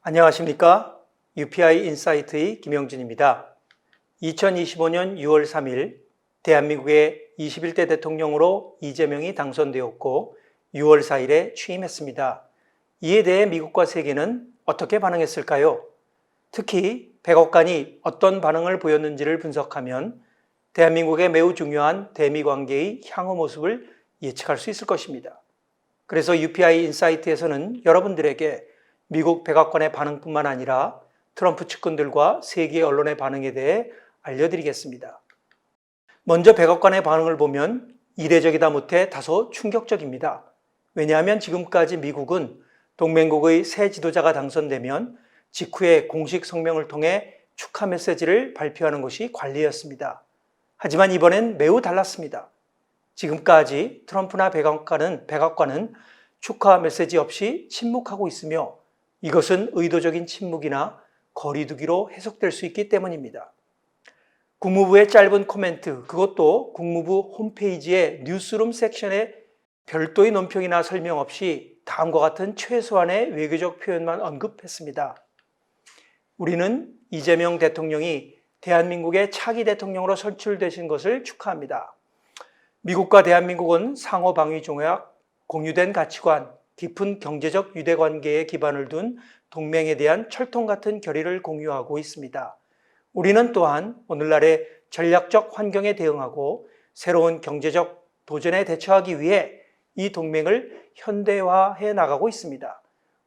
안녕하십니까? UPI 인사이트의 김영진입니다. 2025년 6월 3일 대한민국의 21대 대통령으로 이재명이 당선되었고 6월 4일에 취임했습니다. 이에 대해 미국과 세계는 어떻게 반응했을까요? 특히 백악관이 어떤 반응을 보였는지를 분석하면 대한민국의 매우 중요한 대미 관계의 향후 모습을 예측할 수 있을 것입니다. 그래서 UPI 인사이트에서는 여러분들에게 미국 백악관의 반응뿐만 아니라 트럼프 측근들과 세계 언론의 반응에 대해 알려드리겠습니다. 먼저 백악관의 반응을 보면 이례적이다 못해 다소 충격적입니다. 왜냐하면 지금까지 미국은 동맹국의 새 지도자가 당선되면 직후에 공식 성명을 통해 축하 메시지를 발표하는 것이 관례였습니다. 하지만 이번엔 매우 달랐습니다. 지금까지 트럼프나 백악관은 축하 메시지 없이 침묵하고 있으며 이것은 의도적인 침묵이나 거리두기로 해석될 수 있기 때문입니다. 국무부의 짧은 코멘트, 그것도 국무부 홈페이지의 뉴스룸 섹션에 별도의 논평이나 설명 없이 다음과 같은 최소한의 외교적 표현만 언급했습니다. 우리는 이재명 대통령이 대한민국의 차기 대통령으로 선출되신 것을 축하합니다. 미국과 대한민국은 상호방위조약, 공유된 가치관, 깊은 경제적 유대관계에 기반을 둔 동맹에 대한 철통 같은 결의를 공유하고 있습니다. 우리는 또한 오늘날의 전략적 환경에 대응하고 새로운 경제적 도전에 대처하기 위해 이 동맹을 현대화해 나가고 있습니다.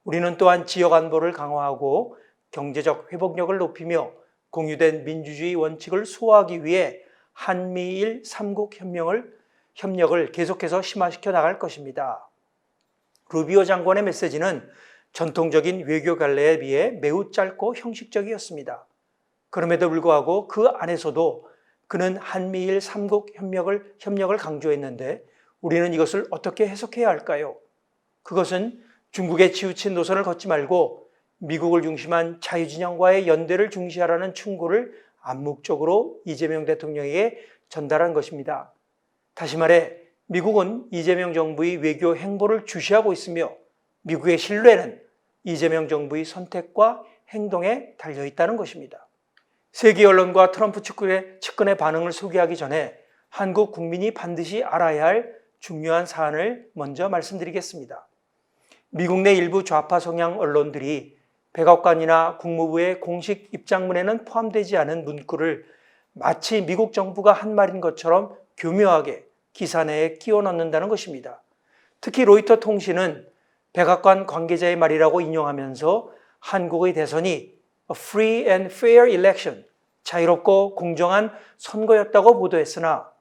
우리는 또한 지역 안보를 강화하고 경제적 회복력을 높이며 공유된 민주주의 원칙을 수호하기 위해 한미일 3국 협력을 계속해서 심화시켜 나갈 것입니다. 루비오 장관의 메시지는 전통적인 외교 관례에 비해 매우 짧고 형식적이었습니다. 그럼에도 불구하고 그 안에서도 그는 한미일 3국 협력을 강조했는데 우리는 이것을 어떻게 해석해야 할까요? 그것은 중국에 치우친 노선을 걷지 말고 미국을 중심한 자유진영과의 연대를 중시하라는 충고를 암묵적으로 이재명 대통령에게 전달한 것입니다. 다시 말해 미국은 이재명 정부의 외교 행보를 주시하고 있으며 미국의 신뢰는 이재명 정부의 선택과 행동에 달려 있다는 것입니다. 세계 언론과 트럼프 측근의 반응을 소개하기 전에 한국 국민이 반드시 알아야 할 중요한 사안을 먼저 말씀드리겠습니다. 미국 내 일부 좌파 성향 언론들이 백악관이나 국무부의 공식 입장문에는 포함되지 않은 문구를 마치 미국 정부가 한 말인 것처럼 교묘하게 기사 내에 끼워 넣는다는 것입니다. 특히 로이터 통신은 백악관 관계자의 말이라고 인용하면서 한국의 대선이 A free and fair election, 자유롭고 공정한 선거였다고 보도했으나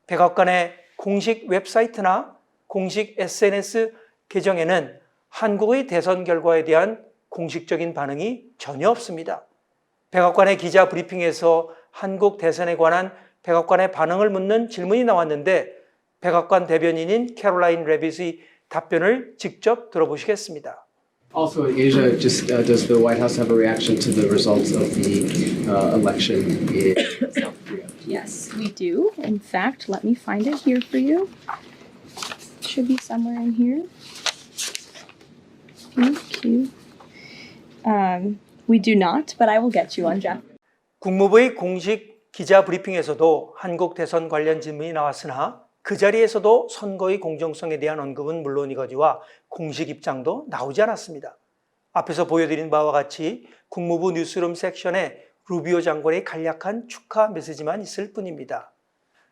백악관의 공식 웹사이트나 공식 SNS 계정에는 한국의 대선 결과에 대한 공식적인 반응이 전혀 없습니다. 백악관의 기자 브리핑에서 한국 대선에 관한 백악관의 반응을 묻는 질문이 나왔는데 백악관 대변인인 캐롤라인 레빗의 답변을 직접 들어보시겠습니다. Also in Asia, does the White House have a reaction to the results of the election in South Korea? Yes, we do. In fact, let me find it here for you. Should be somewhere in here. Thank you. We do not, but I will get you on Jeff. 국무부의 공식 기자 브리핑에서도 한국 대선 관련 질문이 나왔으나 그 자리에서도 선거의 공정성에 대한 언급은 물론이거니와 공식 입장도 나오지 않았습니다. 앞에서 보여드린 바와 같이 국무부 뉴스룸 섹션에 루비오 장관의 간략한 축하 메시지만 있을 뿐입니다.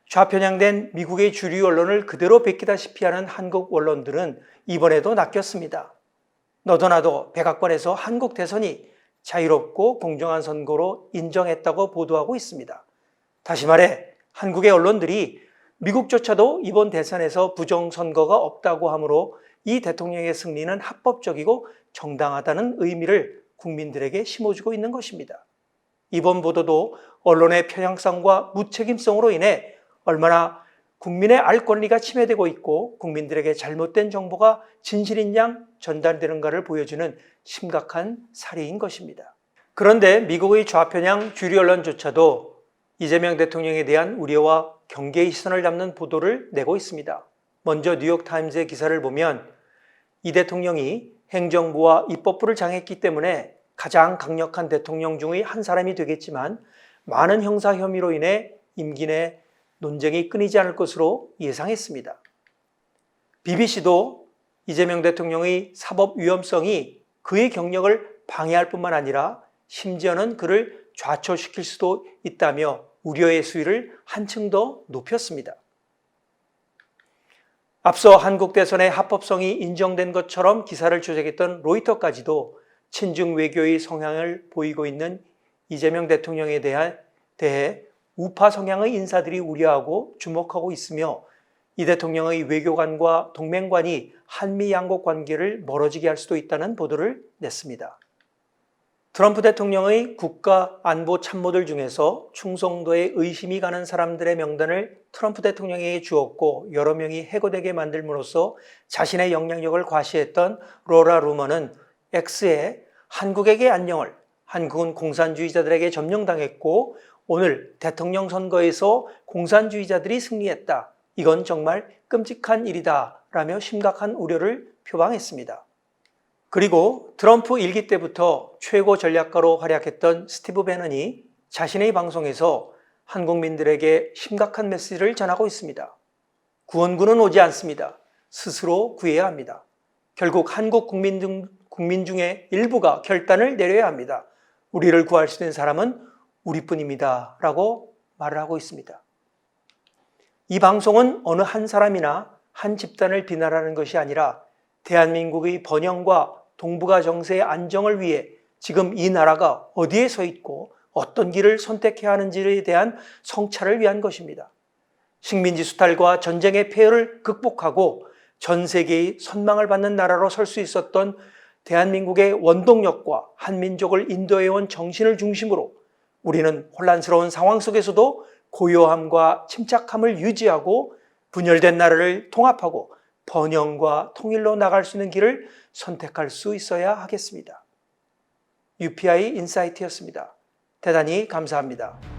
좌편향된 미국의 주류 언론을 그대로 베끼다시피 하는 한국 언론들은 이번에도 낚였습니다. 너도 나도 백악관에서 한국 대선이 자유롭고 공정한 선거로 인정했다고 보도하고 있습니다. 다시 말해 한국의 언론들이 미국조차도 이번 대선에서 부정선거가 없다고 하므로 이 대통령의 승리는 합법적이고 정당하다는 의미를 국민들에게 심어주고 있는 것입니다. 이번 보도도 언론의 편향성과 무책임성으로 인해 얼마나 국민의 알 권리가 침해되고 있고 국민들에게 잘못된 정보가 진실인 양 전달되는가를 보여주는 심각한 사례인 것입니다. 그런데 미국의 좌편향 주류 언론조차도 이재명 대통령에 대한 우려와 경계의 시선을 담는 보도를 내고 있습니다. 먼저 뉴욕타임즈의 기사를 보면 이 대통령이 행정부와 입법부를 장했기 때문에 가장 강력한 대통령 중의 한 사람이 되겠지만 많은 형사 혐의로 인해 임기 내 논쟁이 끊이지 않을 것으로 예상했습니다. BBC도 이재명 대통령의 사법 위험성이 그의 경력을 방해할 뿐만 아니라 심지어는 그를 좌초시킬 수도 있다며 우려의 수위를 한층 더 높였습니다. 앞서 한국 대선의 합법성이 인정된 것처럼 기사를 조작했던 로이터까지도 친중 외교의 성향을 보이고 있는 이재명 대통령에 대해 우파 성향의 인사들이 우려하고 주목하고 있으며 이 대통령의 외교관과 동맹관이 한미 양국 관계를 멀어지게 할 수도 있다는 보도를 냈습니다. 트럼프 대통령의 국가 안보 참모들 중에서 충성도에 의심이 가는 사람들의 명단을 트럼프 대통령에게 주었고 여러 명이 해고되게 만들므로써 자신의 영향력을 과시했던 로라 루머는 X에 한국에게 안녕을, 한국은 공산주의자들에게 점령당했고 오늘 대통령 선거에서 공산주의자들이 승리했다. 이건 정말 끔찍한 일이다 라며 심각한 우려를 표방했습니다. 그리고 트럼프 일기 때부터 최고 전략가로 활약했던 스티브 배넌이 자신의 방송에서 한국민들에게 심각한 메시지를 전하고 있습니다. 구원군은 오지 않습니다. 스스로 구해야 합니다. 결국 한국 국민 중에 일부가 결단을 내려야 합니다. 우리를 구할 수 있는 사람은 우리뿐입니다. 라고 말을 하고 있습니다. 이 방송은 어느 한 사람이나 한 집단을 비난하는 것이 아니라 대한민국의 번영과 동북아 정세의 안정을 위해 지금 이 나라가 어디에 서 있고 어떤 길을 선택해야 하는지에 대한 성찰을 위한 것입니다. 식민지 수탈과 전쟁의 폐해를 극복하고 전 세계의 선망을 받는 나라로 설 수 있었던 대한민국의 원동력과 한민족을 인도해온 정신을 중심으로 우리는 혼란스러운 상황 속에서도 고요함과 침착함을 유지하고 분열된 나라를 통합하고 번영과 통일로 나갈 수 있는 길을 선택할 수 있어야 하겠습니다. UPI 인사이트였습니다. 대단히 감사합니다.